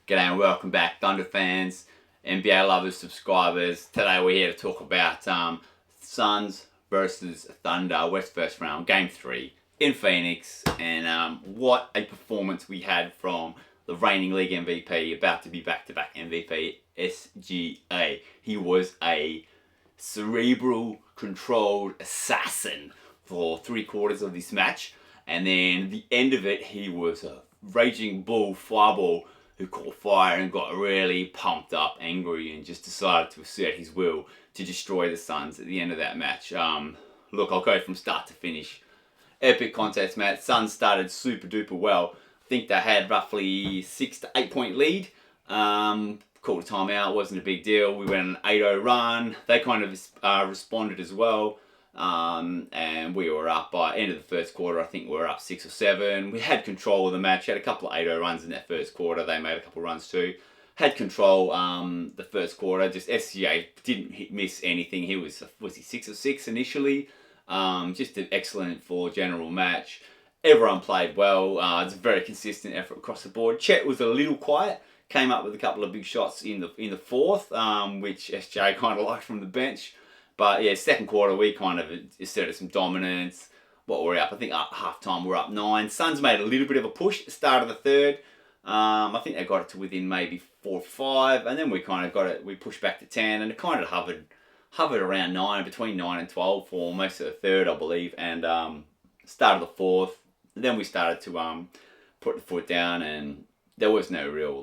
G'day and welcome back, Thunder fans, NBA lovers, subscribers. Today we're here to talk about Suns versus Thunder, West first round, Game 3 in Phoenix, and what a performance we had from the reigning league MVP, about to be back-to-back MVP, SGA. He was a cerebral, controlled assassin for 3/4 of this match, and then the end of it, he was a raging bull, fireball, who caught fire and got really pumped up, angry, and just decided to assert his will to destroy the Suns at the end of that match. Look, I'll go from start to finish. Epic contest match. Suns started super duper well. I think they had roughly 6 to 8 point lead. Called a timeout, wasn't a big deal. We went an 8-0 run. They kind of responded as well. And we were up by end of the first quarter. I think we were up 6 or 7. We had control of the match. Had a couple of 8-0 runs in that first quarter. They made a couple of runs too. Had control the first quarter. Just SGA didn't miss anything. He was he 6 or 6 initially. Just an excellent for general match. Everyone played well. It's a very consistent effort across the board. Chet was a little quiet. Came up with a couple of big shots in the fourth, which SGA kind of liked from the bench. But yeah, second quarter we kind of asserted some dominance. What were we up? I think at halftime we're up 9. Suns made a little bit of a push at the start of the third. I think they got it to within maybe 4 or 5, and then we kind of got it. We pushed back to 10, and it kind of hovered around 9, between 9 and 12 for most of the third, I believe. And started the fourth. Then we started to put the foot down, and there was no real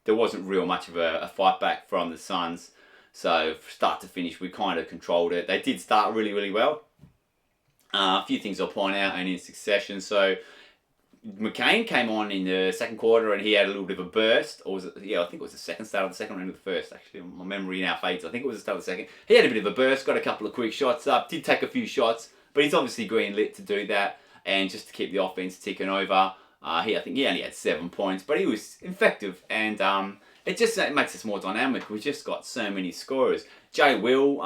there wasn't real much of a fight back from the Suns. So start to finish, we kind of controlled it. They did start really, really well. A few things I'll point out and in succession. So McCain came on in the second quarter and he had a little bit of a burst. Or was it? Yeah, I think it was the second, start of the second or end of the first. Actually, my memory now fades. I think it was the start of the second. He had a bit of a burst, got a couple of quick shots up, did take a few shots, but he's obviously green lit to do that and just to keep the offense ticking over. I think he only had 7 points, but he was effective, and it makes us more dynamic. We just got so many scorers. Jay Will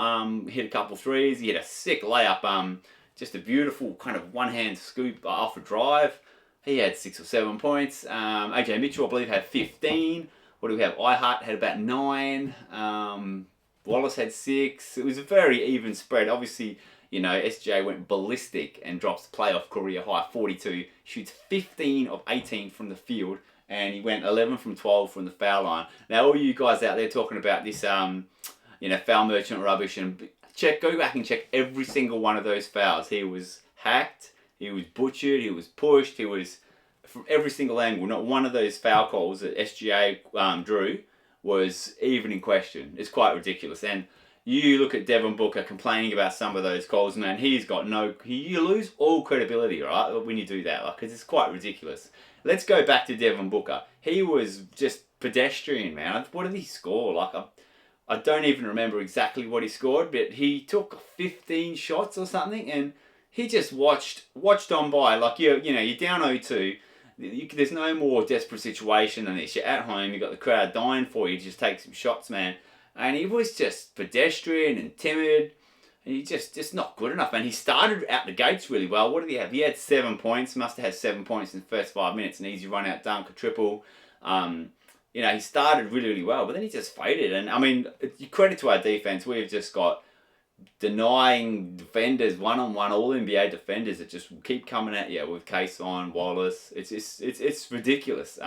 hit a couple threes. He had a sick layup, just a beautiful kind of one-hand scoop off a drive. He had 6 or 7 points. Ajay Mitchell, I believe, had 15. What do we have? Ihart had about 9. Wallace had 6. It was a very even spread. Obviously, SJ went ballistic and drops the playoff career high 42. Shoots 15 of 18 from the field. And he went 11 from 12 from the foul line. Now, all you guys out there talking about this, foul merchant rubbish, and go back and check every single one of those fouls. He was hacked, he was butchered, he was pushed, he was from every single angle. Not one of those foul calls that SGA drew was even in question. It's quite ridiculous. And you look at Devin Booker complaining about some of those calls, man. He's got you lose all credibility, right, when you do that, because it's quite ridiculous. Let's go back to Devin Booker. He was just pedestrian, man. What did he score? I don't even remember exactly what he scored, but he took 15 shots or something, and he just watched on by. You're down 0-2. There's no more desperate situation than this. You're at home. You got the crowd dying for you to just take some shots, man. And he was just pedestrian and timid. And he just not good enough. And he started out the gates really well. What did he have? He had 7 points. Must have had 7 points in the first 5 minutes. An easy run out dunk, a triple. He started really, really well. But then he just faded. And, credit to our defense. We've just got denying defenders, one-on-one, all-NBA defenders that just keep coming at you with Kayson, Wallace. It's ridiculous.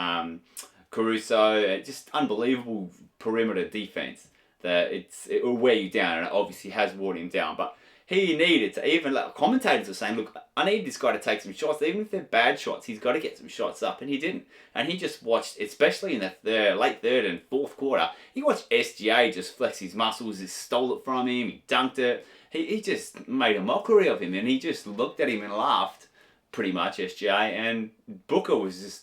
Caruso, just unbelievable perimeter defense. It will wear you down, and it obviously has worn him down. But he needed to, even commentators are saying, look, I need this guy to take some shots. Even if they're bad shots, he's got to get some shots up, and he didn't. And he just watched, especially in the late third and fourth quarter, he watched SGA just flex his muscles, he stole it from him, he dunked it. He just made a mockery of him, and he just looked at him and laughed, pretty much, SGA. And Booker was just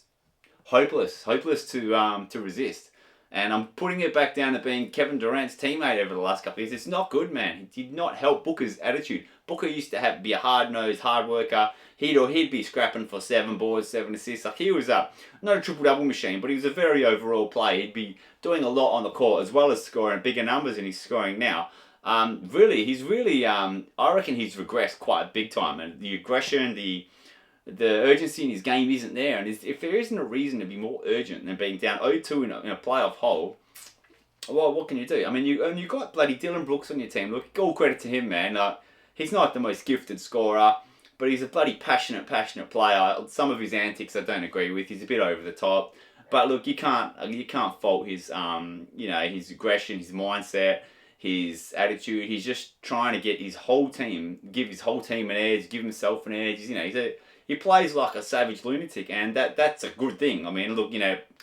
hopeless to resist. And I'm putting it back down to being Kevin Durant's teammate over the last couple of years. It's not good, man. He did not help Booker's attitude. Booker used to be a hard-nosed, hard worker. He'd be scrapping for 7 boards, 7 assists. He was not a triple-double machine, but he was a very overall player. He'd be doing a lot on the court as well as scoring bigger numbers than he's scoring now. I reckon he's regressed quite big time. And the aggression, the the urgency in his game isn't there. And if there isn't a reason to be more urgent than being down 0-2 in a playoff hole, well, what can you do? I mean, you got bloody Dylan Brooks on your team. Look, all credit to him, man. He's not the most gifted scorer, but he's a bloody passionate player. Some of his antics I don't agree with. He's a bit over the top. But look, you can't fault his his aggression, his mindset, his attitude. He's just trying to get his whole team, give his whole team an edge, give himself an edge. He plays like a savage lunatic, and that's a good thing. I mean, look,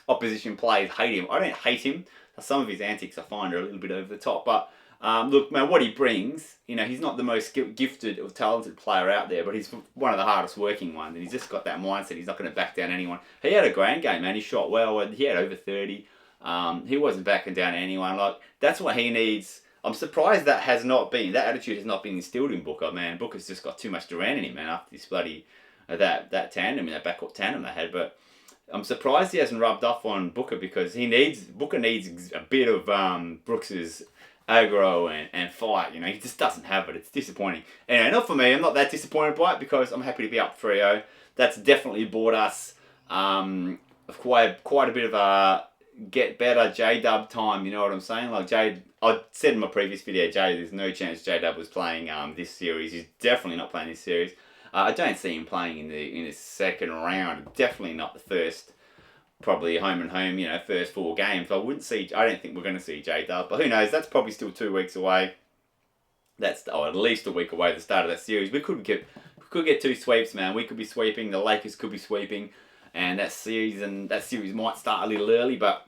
opposition players hate him. I don't hate him. Some of his antics I find are a little bit over the top, but look, man, what he brings, he's not the most gifted or talented player out there, but he's one of the hardest working ones, and he's just got that mindset. He's not going to back down anyone. He had a grand game, man. He shot well. He had over 30. He wasn't backing down anyone. Like, that's what he needs. I'm surprised that attitude has not been instilled in Booker, man. Booker's just got too much Durant in him, man, after this bloody, that tandem, that backcourt tandem they had, but I'm surprised he hasn't rubbed off on Booker, because Booker needs a bit of Brooks's aggro and fight. He just doesn't have it. It's disappointing. Anyway, not for me. I'm not that disappointed by it, because I'm happy to be up 3-0. That's definitely bought us quite a bit of a get better J-Dub time. You know what I'm saying? Like I said in my previous video, there's no chance J-Dub was playing this series. He's definitely not playing this series. I don't see him playing in the second round. Definitely not the first, probably home and home, first 4 games. I don't think we're going to see J-Dub, but who knows? That's probably still 2 weeks away. That's at least a week away. The start of that series, we could get 2 sweeps, man. We could be sweeping. The Lakers could be sweeping, and that series might start a little early. But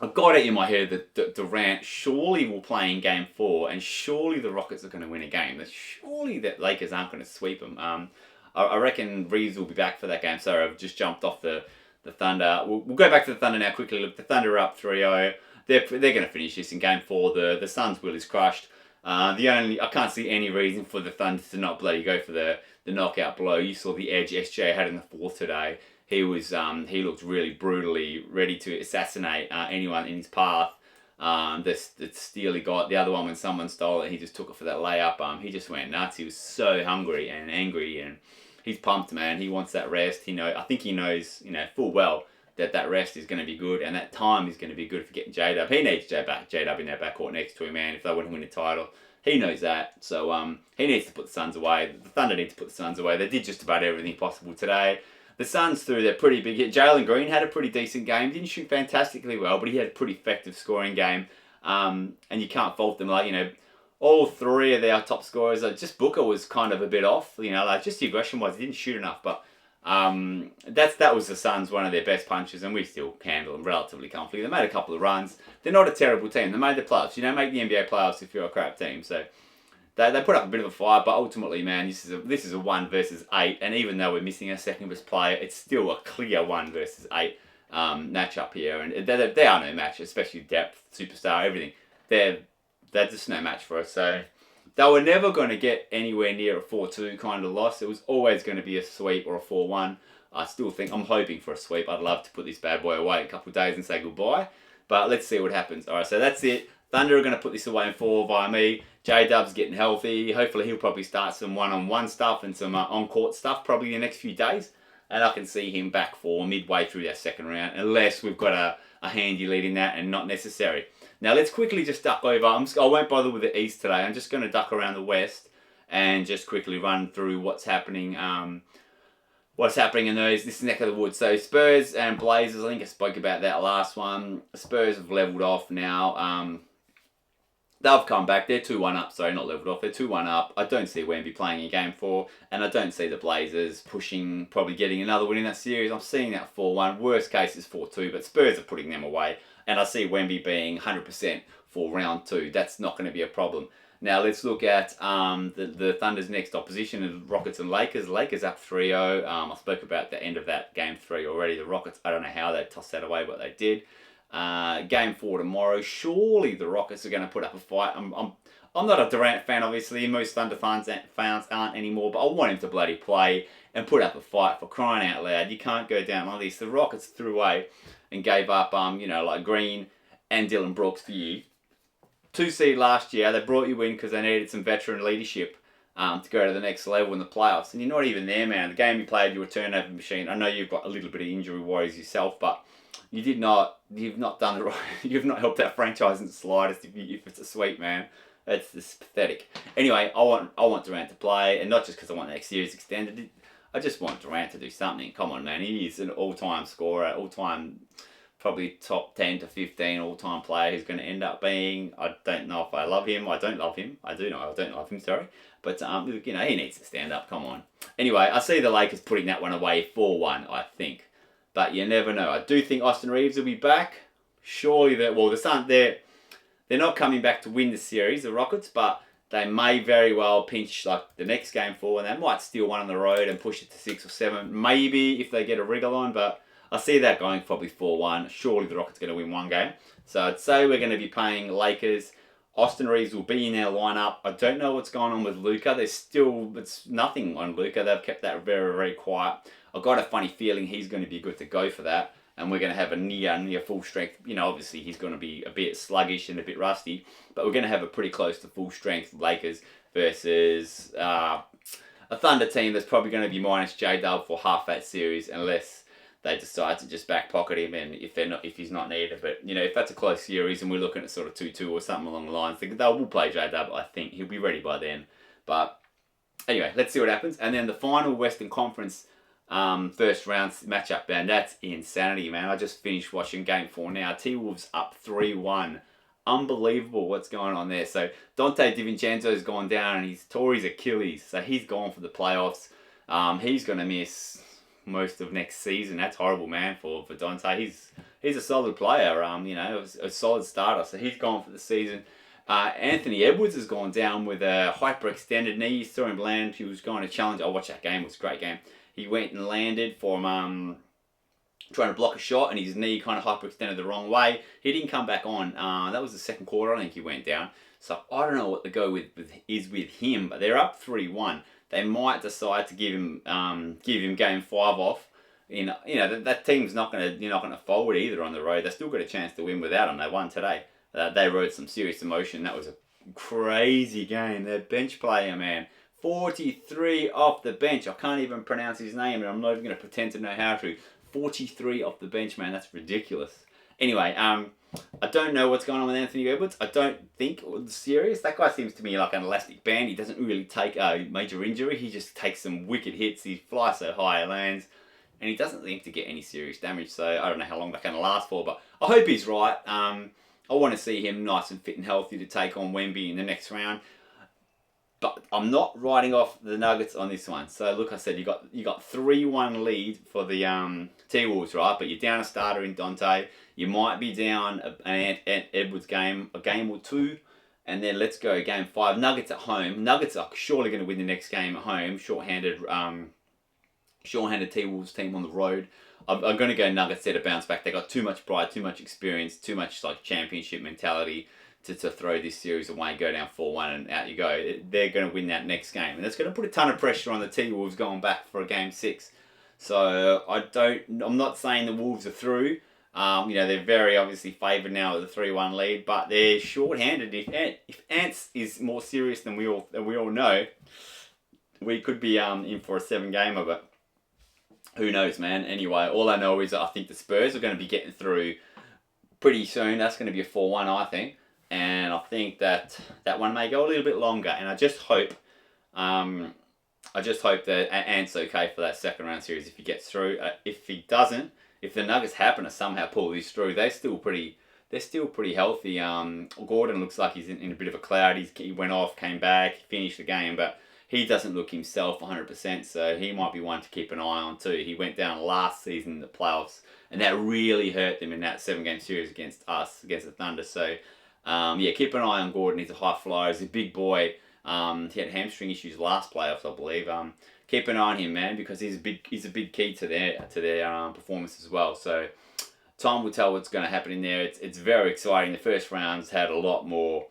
I've got it in my head that Durant surely will play in Game 4, and surely the Rockets are going to win a game. Surely the Lakers aren't going to sweep them. I reckon Reeves will be back for that game. Sorry, I've just jumped off the Thunder. We'll go back to the Thunder now quickly. Look, the Thunder are up 3-0. They're going to finish this in Game 4. The Suns' will is crushed. I can't see any reason for the Thunder to not bloody go for the knockout blow. You saw the edge SJ had in the 4th today. He looked really brutally ready to assassinate anyone in his path. The steal he got, the other one when someone stole it, he just took it for that layup. He just went nuts. He was so hungry and angry, and he's pumped, man. He wants that rest. I think he knows, full well that rest is going to be good, and that time is going to be good for getting J-Dub. He needs J-Dub in that backcourt next to him, man, if they want to win a title. He knows that. So he needs to put the Suns away. The Thunder need to put the Suns away. They did just about everything possible today. The Suns threw their pretty big hit. Jalen Green had a pretty decent game. Didn't shoot fantastically well, but he had a pretty effective scoring game. And you can't fault them. All 3 of their top scorers, just Booker was kind of a bit off. Just the aggression-wise, he didn't shoot enough. But that was the Suns, one of their best punches, and we still handle them relatively comfortably. They made a couple of runs. They're not a terrible team. They made the playoffs. Make the NBA playoffs if you're a crap team. So they put up a bit of a fight, but ultimately, man, this is a 1 versus 8, and even though we're missing a second best player, it's still a clear 1 versus 8 matchup here, and they are no match, especially depth, superstar, everything. They're just no match for us. So they were never going to get anywhere near a 4-2 kind of loss. It was always going to be a sweep or a 4-1. I'm hoping for a sweep. I'd love to put this bad boy away a couple of days and say goodbye, but let's see what happens. All right, so that's it. Thunder are going to put this away in 4 via me. J-Dub's getting healthy. Hopefully he'll probably start some one-on-one stuff and some on-court stuff probably in the next few days. And I can see him back for midway through that second round, unless we've got a handy lead in that and not necessary. Now let's quickly just duck over. I won't bother with the East today. I'm just going to duck around the West and just quickly run through what's happening in this neck of the woods. So Spurs and Blazers, I think I spoke about that last one. Spurs have leveled off now. They've come back. They're 2-1 up. Sorry, not leveled off. They're 2-1 up. I don't see Wemby playing in Game 4. And I don't see the Blazers pushing, probably getting another win in that series. I'm seeing that 4-1. Worst case is 4-2. But Spurs are putting them away. And I see Wemby being 100% for round 2. That's not going to be a problem. Now let's look at the Thunder's next opposition, Rockets and Lakers. Lakers up 3-0. I spoke about the end of that Game 3 already. The Rockets, I don't know how they tossed that away, but they did. Game 4 tomorrow. Surely the Rockets are going to put up a fight. I'm not a Durant fan, obviously. Most Thunder fans aren't anymore, but I want him to bloody play and put up a fight, for crying out loud. You can't go down like this. The Rockets threw away and gave up, Green and Dylan Brooks for you. 2 seed last year. They brought you in because they needed some veteran leadership. to go to the next level in the playoffs. And you're not even there, man. The game you played, you were a turnover machine. I know you've got a little bit of injury worries yourself, but you've not done the right. You've not helped that franchise in the slightest. If it's a sweep, man, it's pathetic. Anyway, I want Durant to play, and not just because I want the next series extended. I just want Durant to do something. Come on, man. He is an all-time scorer, all-time, probably top 10 to 15 all-time player he's going to end up being. I don't know if I love him. I don't love him. I do know I don't love him, sorry. But, he needs to stand up. Come on. Anyway, I see the Lakers putting that one away 4-1, I think. But you never know. I do think Austin Reeves will be back. Surely the Suns, they're not coming back to win the series, the Rockets, but they may very well pinch like the next game 4, and they might steal one on the road and push it to 6 or 7. Maybe if they get a wriggle on, but I see that going probably 4-1. Surely the Rockets are going to win one game. So I'd say we're going to be playing Lakers. Austin Reeves will be in our lineup. I don't know what's going on with Luka. It's nothing on Luka. They've kept that very, very quiet. I've got a funny feeling he's going to be good to go for that. And we're going to have a near full strength. Obviously he's going to be a bit sluggish and a bit rusty. But we're going to have a pretty close to full strength Lakers versus a Thunder team that's probably going to be minus J-Dub for half that series unless they decide to just back pocket him, and if he's not needed. But if that's a close series and we're looking at sort of 2-2 or something along the lines, they will play J-Dub. I think he'll be ready by then. But anyway, let's see what happens. And then the final Western Conference first round matchup, man, that's insanity, man. I just finished watching Game 4 now. T-Wolves up 3-1. Unbelievable what's going on there. So Dante DiVincenzo's gone down and he's tore his Achilles, so he's gone for the playoffs. He's going to miss most of next season. That's horrible, man, for Dante. He's a solid player, a solid starter, so he's gone for the season. Anthony Edwards has gone down with a hyperextended knee. He saw him land. He was going to challenge. I watched that game. It was a great game. He went and landed for trying to block a shot, and his knee kind of hyperextended the wrong way. He didn't come back on. That was the second quarter, I think he went down. So I don't know what the go with him, but they're up 3-1. They might decide to give him game 5 off. That team's not gonna fold either on the road. They still got a chance to win without him. They won today. They rode some serious emotion. That was a crazy game. Their bench player, man, 43 off the bench. I can't even pronounce his name, and I'm not even gonna pretend to know how to. 43 off the bench, man. That's ridiculous. Anyway, I don't know what's going on with Anthony Edwards. I don't think it was serious. That guy seems to me like an elastic band. He doesn't really take a major injury. He just takes some wicked hits. He flies so high, he lands, and he doesn't seem to get any serious damage. So I don't know how long that's going to last for, but I hope he's right. I want to see him nice and fit and healthy to take on Wemby in the next round. But I'm not writing off the Nuggets on this one. So look, I said you got 3-1 lead for the T-Wolves, right? But you're down a starter in Dante. You might be down an Edwards game, a game or two, and then let's go game 5. Nuggets at home. Nuggets are surely going to win the next game at home. Short-handed T-Wolves team on the road. I'm going to go Nuggets there to bounce back. They got too much pride, too much experience, too much championship mentality to throw this series away, go down 4-1 and out you go. They're going to win that next game. And that's going to put a ton of pressure on the T-Wolves going back for a game 6. So I'm not saying the Wolves are through. They're very obviously favoured now with the 3-1 lead, but they're short-handed. If Ants is more serious than we all know, we could be in for a 7-gamer, but who knows, man. Anyway, all I know is I think the Spurs are going to be getting through pretty soon. That's going to be a 4-1, I think. And I think that one may go a little bit longer. And I just hope that Ant's okay for that second round series if he gets through. If he doesn't, if the Nuggets happen to somehow pull this through, they're still pretty healthy. Gordon looks like he's in a bit of a cloud. He went off, came back, finished the game, but he doesn't look himself 100%. So he might be one to keep an eye on too. He went down last season in the playoffs, and that really hurt them in that 7-game series against the Thunder. So. Keep an eye on Gordon. He's a high flyer. He's a big boy. He had hamstring issues last playoffs, I believe. Keep an eye on him, man, because he's a big key to their performance as well. So time will tell what's going to happen in there. It's very exciting. The first rounds had a lot more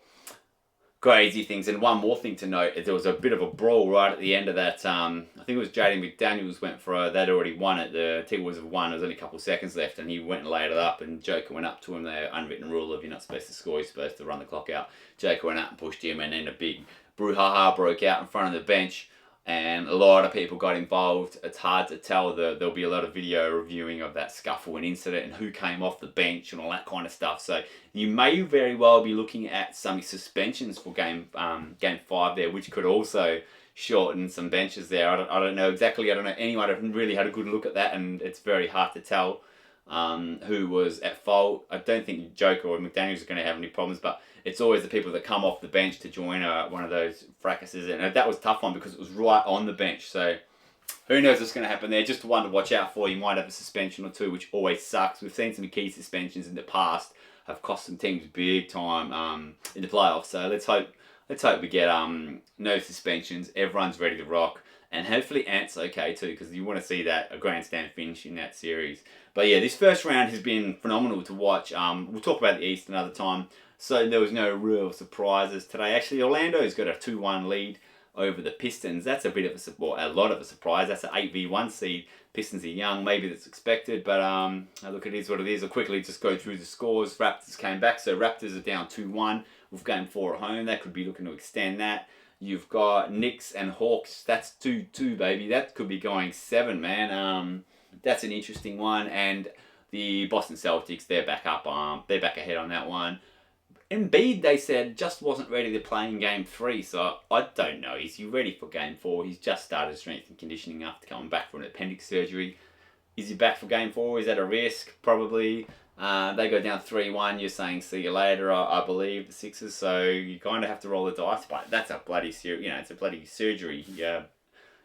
crazy things. And one more thing to note, there was a bit of a brawl right at the end of that. I think it was Jaden McDaniels went for they'd already won it. The T-Wolves have won. There was only a couple of seconds left, and he went and laid it up, and Joker went up to him. The unwritten rule of you're not supposed to score, you're supposed to run the clock out. Joker went up and pushed him, and then a big brouhaha broke out in front of the bench, and a lot of people got involved. It's hard to tell. There'll be a lot of video reviewing of that scuffle and incident and who came off the bench and all that kind of stuff. So you may very well be looking at some suspensions for game 5 there, which could also shorten some benches there. I don't know exactly. I don't know anyone who really had a good look at that, and it's very hard to tell who was at fault. I don't think Joker or McDaniels are going to have any problems, but it's always the people that come off the bench to join one of those fracases. And that was a tough one because it was right on the bench. So who knows what's going to happen there. Just one to watch out for. You might have a suspension or two, which always sucks. We've seen some key suspensions in the past have cost some teams big time in the playoffs. So let's hope we get no suspensions. Everyone's ready to rock. And hopefully Ant's okay too, because you want to see a grandstand finish in that series. But yeah, this first round has been phenomenal to watch. We'll talk about the East another time. So there was no real surprises today. Actually, Orlando's got a 2-1 lead over the Pistons. That's a bit of a lot of a surprise. That's an 8v1 seed. Pistons are young, maybe that's expected, but look, it is what it is. I'll quickly just go through the scores. Raptors came back, so Raptors are down 2-1 with game 4 at home. They could be looking to extend that. You've got Knicks and Hawks. That's 2-2, baby. That could be going 7, man. That's an interesting one. And the Boston Celtics, they're back up. They're back ahead on that one. Embiid, they said, just wasn't ready to play in game 3, so I don't know. Is he ready for game 4? He's just started strength and conditioning after coming back from an appendix surgery. Is he back for game 4? Is that a risk? Probably. They go down 3-1. You're saying see you later, I believe, the Sixers. So you kind of have to roll the dice, but that's a bloody it's a bloody surgery. Yeah,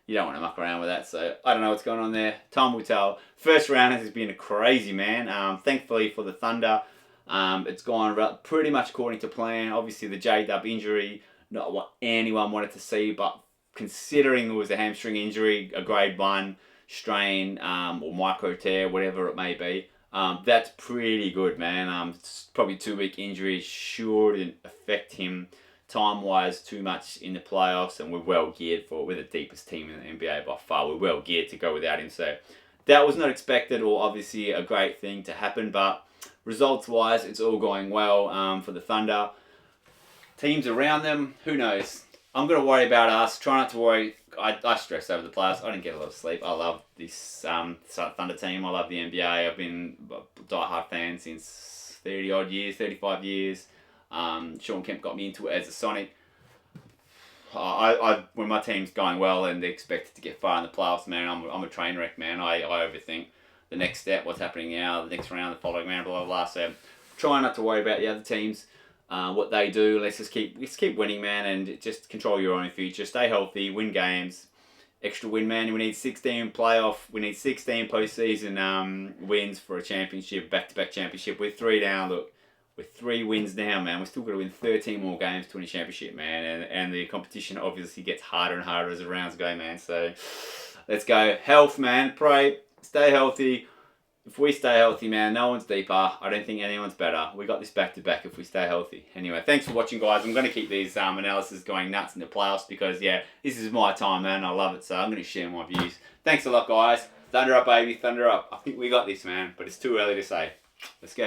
you don't want to muck around with that. So I don't know what's going on there. Time will tell. First round has been a crazy, man. Thankfully for the Thunder, it's gone pretty much according to plan. Obviously the J-Dub injury, not what anyone wanted to see, but considering it was a hamstring injury, a grade 1 strain or micro tear, whatever it may be. That's pretty good, man. It's probably 2-week injury. Shouldn't affect him time-wise too much in the playoffs, and we're well geared for it. We're the deepest team in the NBA by far. We're well geared to go without him. So that was not expected or obviously a great thing to happen, but results-wise, it's all going well for the Thunder. Teams around them, who knows? I'm going to worry about us. Try not to worry. I stress over the playoffs. I didn't get a lot of sleep. I love this Thunder team. I love the NBA. I've been a diehard fan since 30-odd years, 35 years. Sean Kemp got me into it as a Sonic. When my team's going well and they're expected to get far in the playoffs, man, I'm a train wreck, man. I overthink the next step, what's happening now, the next round, the following round, blah, blah, blah. So try not to worry about the other teams. What they do, let's keep winning, man, and just control your own future. Stay healthy, win games, extra win, man. We need 16 postseason wins for a championship, back-to-back championship. We're 3 down. Look, we're 3 wins down, man. We're still got to win 13 more games to win a championship, man. And the competition obviously gets harder and harder as the rounds go, man. So let's go. Health, man. Pray. Stay healthy. If we stay healthy, man, no one's deeper. I don't think anyone's better. We got this back-to-back if we stay healthy. Anyway, thanks for watching, guys. I'm going to keep these analyses going nuts in the playoffs because, yeah, this is my time, man. I love it, so I'm going to share my views. Thanks a lot, guys. Thunder up, baby. Thunder up. I think we got this, man, but it's too early to say. Let's go.